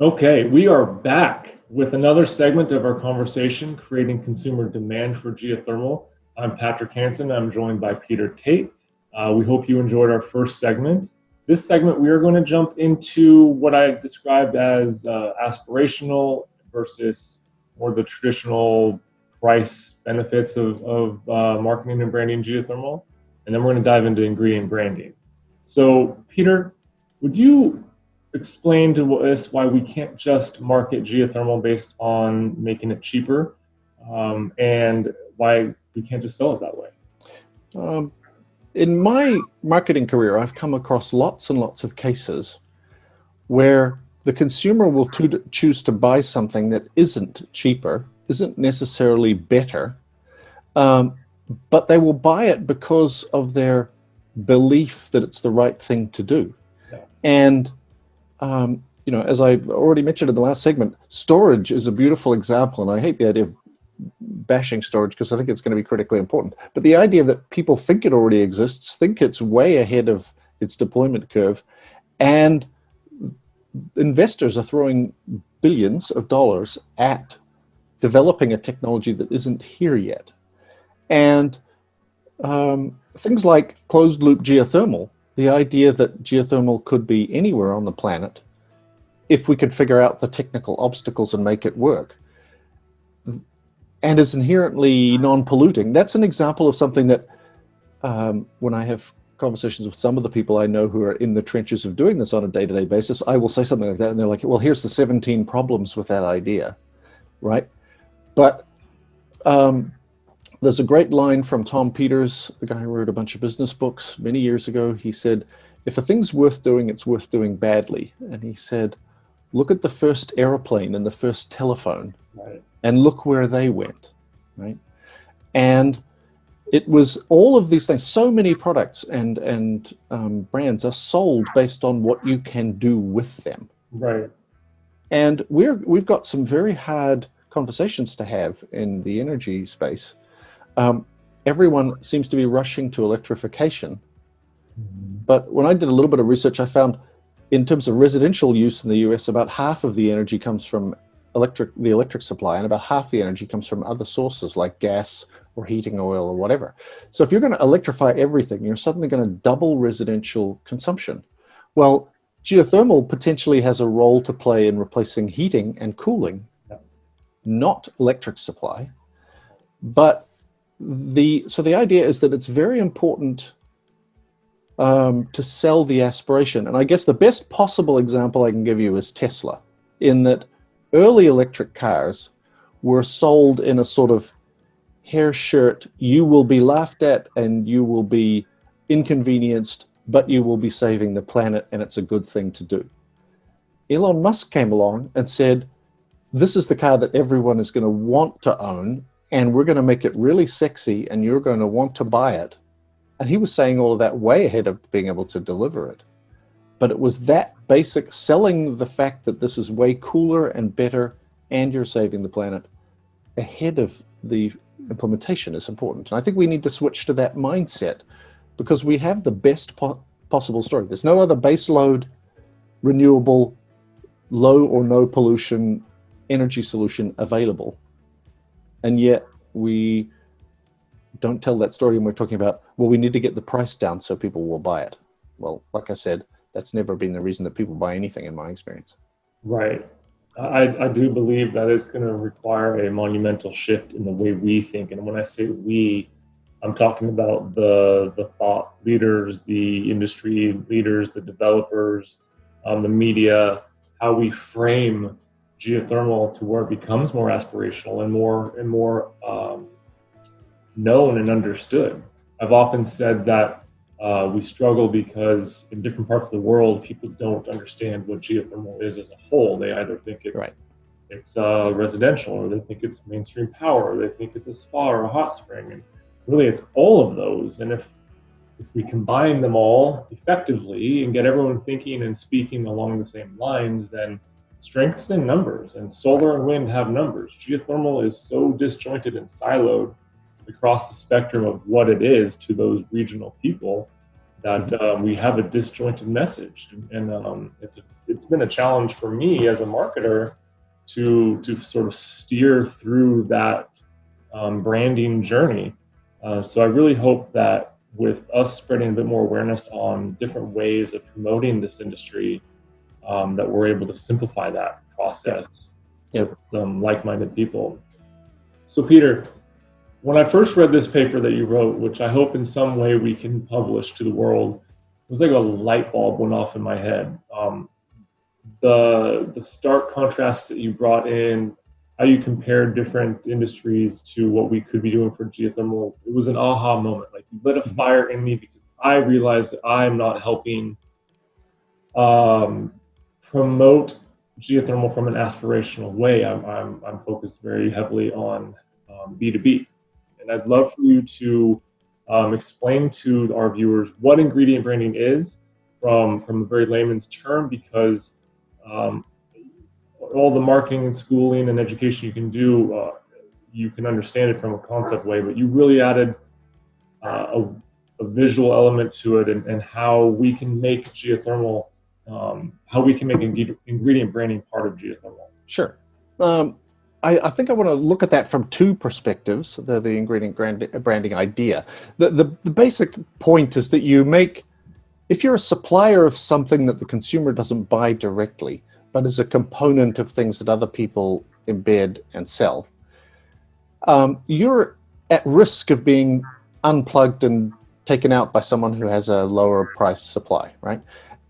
Okay, we are back with another segment of our conversation, creating consumer demand for geothermal. I'm Patrick Hanson. I'm joined by Peter Tait. We hope you enjoyed our first segment. This segment, we are going to jump into what I described as aspirational versus more the traditional price benefits of marketing and branding geothermal. And then we're going to dive into ingredient branding. So, Peter, would you explain to us why we can't just market geothermal based on making it cheaper, and why we can't just sell it that way? Um, in my marketing career, I've come across lots and lots of cases where the consumer will choose to buy something that isn't cheaper, isn't necessarily better, um, but they will buy it because of their belief that it's the right thing to do. Yeah. And as I've already mentioned in the last segment, storage is a beautiful example, and I hate the idea of bashing storage because I think it's going to be critically important. But the idea that people think it already exists, think it's way ahead of its deployment curve, and investors are throwing billions of dollars at developing a technology that isn't here yet. And things like closed loop geothermal, the idea that geothermal could be anywhere on the planet if we could figure out the technical obstacles and make it work, and is inherently non-polluting. That's an example of something that when I have conversations with some of the people I know who are in the trenches of doing this on a day-to-day basis, I will say something like that, and they're like, well, here's the 17 problems with that idea, right? But there's a great line from Tom Peters, the guy who wrote a bunch of business books many years ago. He said, if a thing's worth doing, it's worth doing badly. And he said, look at the first airplane and the first telephone, Right. and look where they went, right? And it was all of these things. So many products and brands are sold based on what you can do with them. Right. And we've got some very hard conversations to have in the energy space. Everyone seems to be rushing to electrification. But when I did a little bit of research, I found in terms of residential use in the US, about half of the energy comes from the electric supply, and about half the energy comes from other sources like gas or heating oil or whatever. So if you're going to electrify everything, you're suddenly going to double residential consumption. Well, geothermal potentially has a role to play in replacing heating and cooling, not electric supply. But the idea is that it's very important to sell the aspiration. And I guess the best possible example I can give you is Tesla, in that early electric cars were sold in a sort of hair shirt, you will be laughed at and you will be inconvenienced, but you will be saving the planet and it's a good thing to do. Elon Musk came along and said, this is the car that everyone is going to want to own, and we're going to make it really sexy and you're going to want to buy it. And he was saying all of that way ahead of being able to deliver it. But it was that basic selling the fact that this is way cooler and better and you're saving the planet ahead of the implementation is important. And I think we need to switch to that mindset because we have the best possible story. There's no other baseload, renewable, low or no pollution energy solution available. And yet we don't tell that story, and we're talking about, well, we need to get the price down so people will buy it. Well, like I said, that's never been the reason that people buy anything in my experience. Right. I do believe that it's going to require a monumental shift in the way we think. And when I say we, I'm talking about the thought leaders, the industry leaders, the developers, the media, how we frame geothermal to where it becomes more aspirational and more known and understood. I've often said that we struggle because in different parts of the world, people don't understand what geothermal is as a whole. They either think it's Right. it's residential, or they think it's mainstream power, or they think it's a spa or a hot spring, and really it's all of those. And if we combine them all effectively and get everyone thinking and speaking along the same lines, then strengths in numbers, and solar and wind have numbers. Geothermal is so disjointed and siloed across the spectrum of what it is to those regional people that we have a disjointed message, and it's been a challenge for me as a marketer to sort of steer through that branding journey. So I really hope that with us spreading a bit more awareness on different ways of promoting this industry, that we're able to simplify that process with some like-minded people. So Peter, when I first read this paper that you wrote, which I hope in some way we can publish to the world, it was like a light bulb went off in my head. The stark contrasts that you brought in, how you compared different industries to what we could be doing for geothermal, it was an aha moment. Like, you lit a fire in me, because I realized that I'm not helping promote geothermal from an aspirational way. I'm focused very heavily on B2B. And I'd love for you to explain to our viewers what ingredient branding is from a very layman's term, because all the marketing and schooling and education you can do, you can understand it from a concept way, but you really added a visual element to it, and how we can make geothermal, how we can make ingredient branding part of geothermal. Sure. I think I want to look at that from two perspectives, the ingredient branding idea. The basic point is that you make, if you're a supplier of something that the consumer doesn't buy directly, but is a component of things that other people embed and sell, you're at risk of being unplugged and taken out by someone who has a lower price supply, right?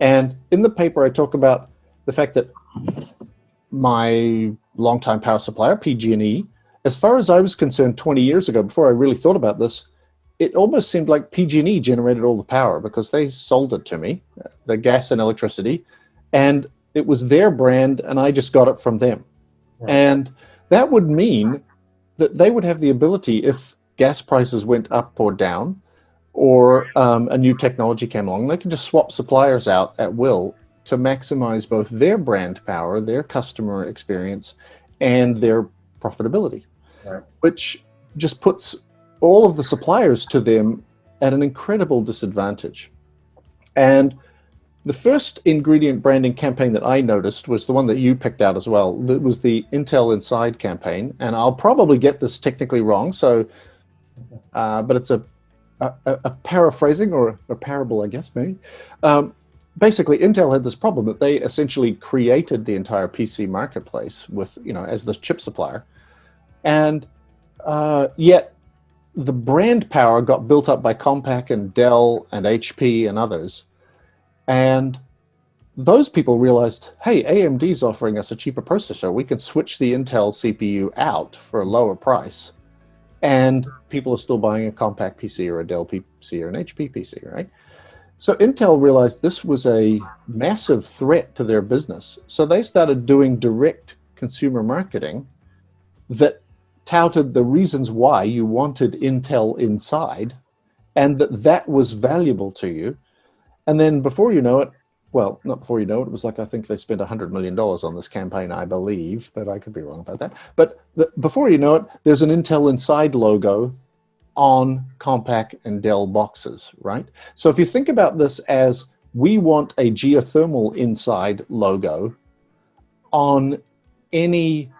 And in the paper, I talk about the fact that my longtime power supplier, PG&E, as far as I was concerned 20 years ago, before I really thought about this, it almost seemed like PG&E generated all the power, because they sold it to me, the gas and electricity, and it was their brand, and I just got it from them. Right. And that would mean that they would have the ability, if gas prices went up or down, or a new technology came along, they can just swap suppliers out at will to maximize both their brand power, their customer experience, and their profitability, right, which just puts all of the suppliers to them at an incredible disadvantage. And the first ingredient branding campaign that I noticed was the one that you picked out as well. That was the Intel Inside campaign. And I'll probably get this technically wrong, so but it's a paraphrasing, or a parable, I guess, maybe. Basically, Intel had this problem that they essentially created the entire PC marketplace with, as the chip supplier. And yet the brand power got built up by Compaq and Dell and HP and others. And those people realized, hey, AMD's offering us a cheaper processor. We can switch the Intel CPU out for a lower price, and people are still buying a Compaq PC or a Dell PC or an HP PC, right? So Intel realized this was a massive threat to their business. So they started doing direct consumer marketing that touted the reasons why you wanted Intel Inside, and that was valuable to you. And then before you know it, well, not before you know it, it was like, I think they spent $100 million on this campaign, I believe, but I could be wrong about that. But before you know it, there's an Intel Inside logo on Compaq and Dell boxes, right? So if you think about this as, we want a Geothermal Inside logo on any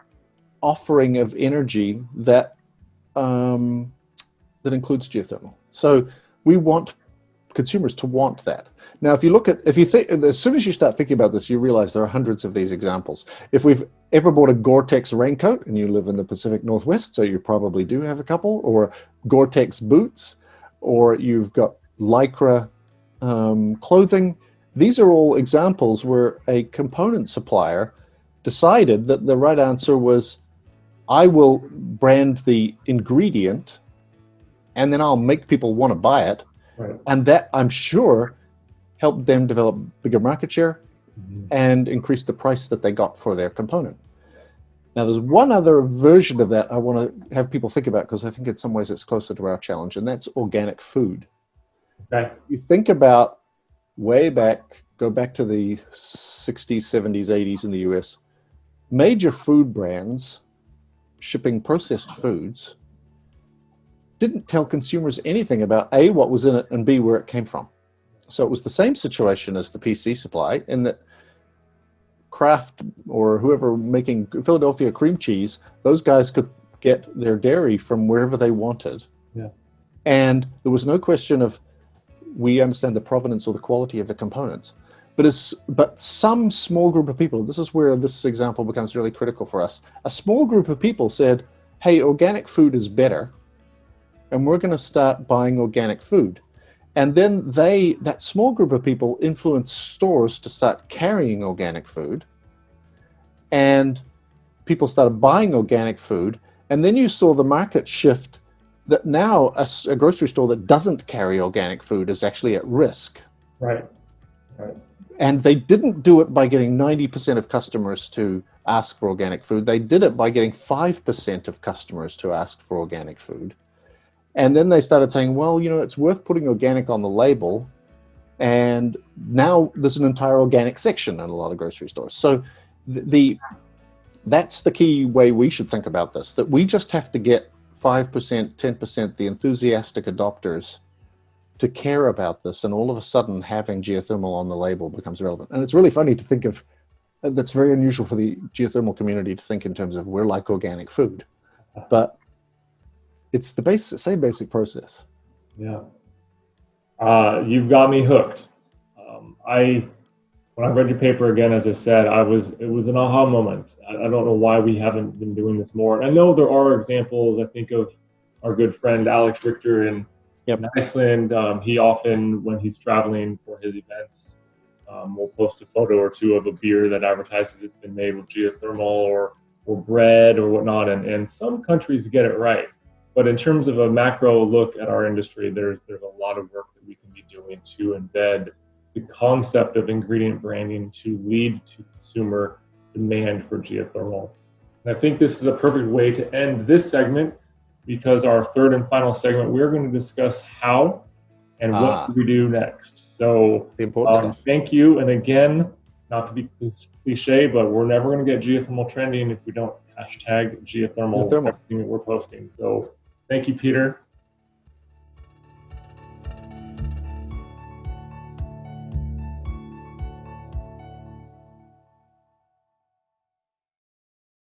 offering of energy that that includes geothermal. So we want consumers to want that. Now, if you think, as soon as you start thinking about this, you realize there are hundreds of these examples. If we've ever bought a Gore-Tex raincoat, and you live in the Pacific Northwest, so you probably do have a couple, or Gore-Tex boots, or you've got Lycra clothing, these are all examples where a component supplier decided that the right answer was, I will brand the ingredient, and then I'll make people want to buy it. Right. And that, I'm sure, helped them develop bigger market share and increase the price that they got for their component. Now, there's one other version of that I want to have people think about, because I think in some ways it's closer to our challenge, and that's organic food. Okay. You think about way back, go back to the 60s, 70s, 80s in the US, major food brands shipping processed foods didn't tell consumers anything about A, what was in it, and B, where it came from. So it was the same situation as the PC supply in that Kraft or whoever making Philadelphia cream cheese, those guys could get their dairy from wherever they wanted. Yeah. And there was no question of, we understand the provenance or the quality of the components. But some small group of people, this is where this example becomes really critical for us. A small group of people said, hey, organic food is better, and we're going to start buying organic food. And then that small group of people influenced stores to start carrying organic food, and people started buying organic food. And then you saw the market shift that now a grocery store that doesn't carry organic food is actually at risk. Right. And they didn't do it by getting 90% of customers to ask for organic food. They did it by getting 5% of customers to ask for organic food. And then they started saying, well, it's worth putting organic on the label. And now there's an entire organic section in a lot of grocery stores. So that's the key way we should think about this, that we just have to get 5%, 10%, the enthusiastic adopters to care about this. And all of a sudden having geothermal on the label becomes relevant. And it's really funny to think of, that's very unusual for the geothermal community to think in terms of we're like organic food. But it's the same basic process. Yeah. You've got me hooked. When I read your paper again, as I said, it was an aha moment. I don't know why we haven't been doing this more. And I know there are examples. I think of our good friend Alex Richter in Iceland. He often, when he's traveling for his events, will post a photo or two of a beer that advertises it's been made with geothermal or bread or whatnot. And some countries get it right. But in terms of a macro look at our industry, there's a lot of work that we can be doing to embed the concept of ingredient branding to lead to consumer demand for geothermal. And I think this is a perfect way to end this segment, because our third and final segment, we're going to discuss how and what do we do next. So the important stuff. Thank you. And again, not to be cliche, but we're never going to get geothermal trending if we don't hashtag geothermal with everything that we're posting. So thank you, Peter.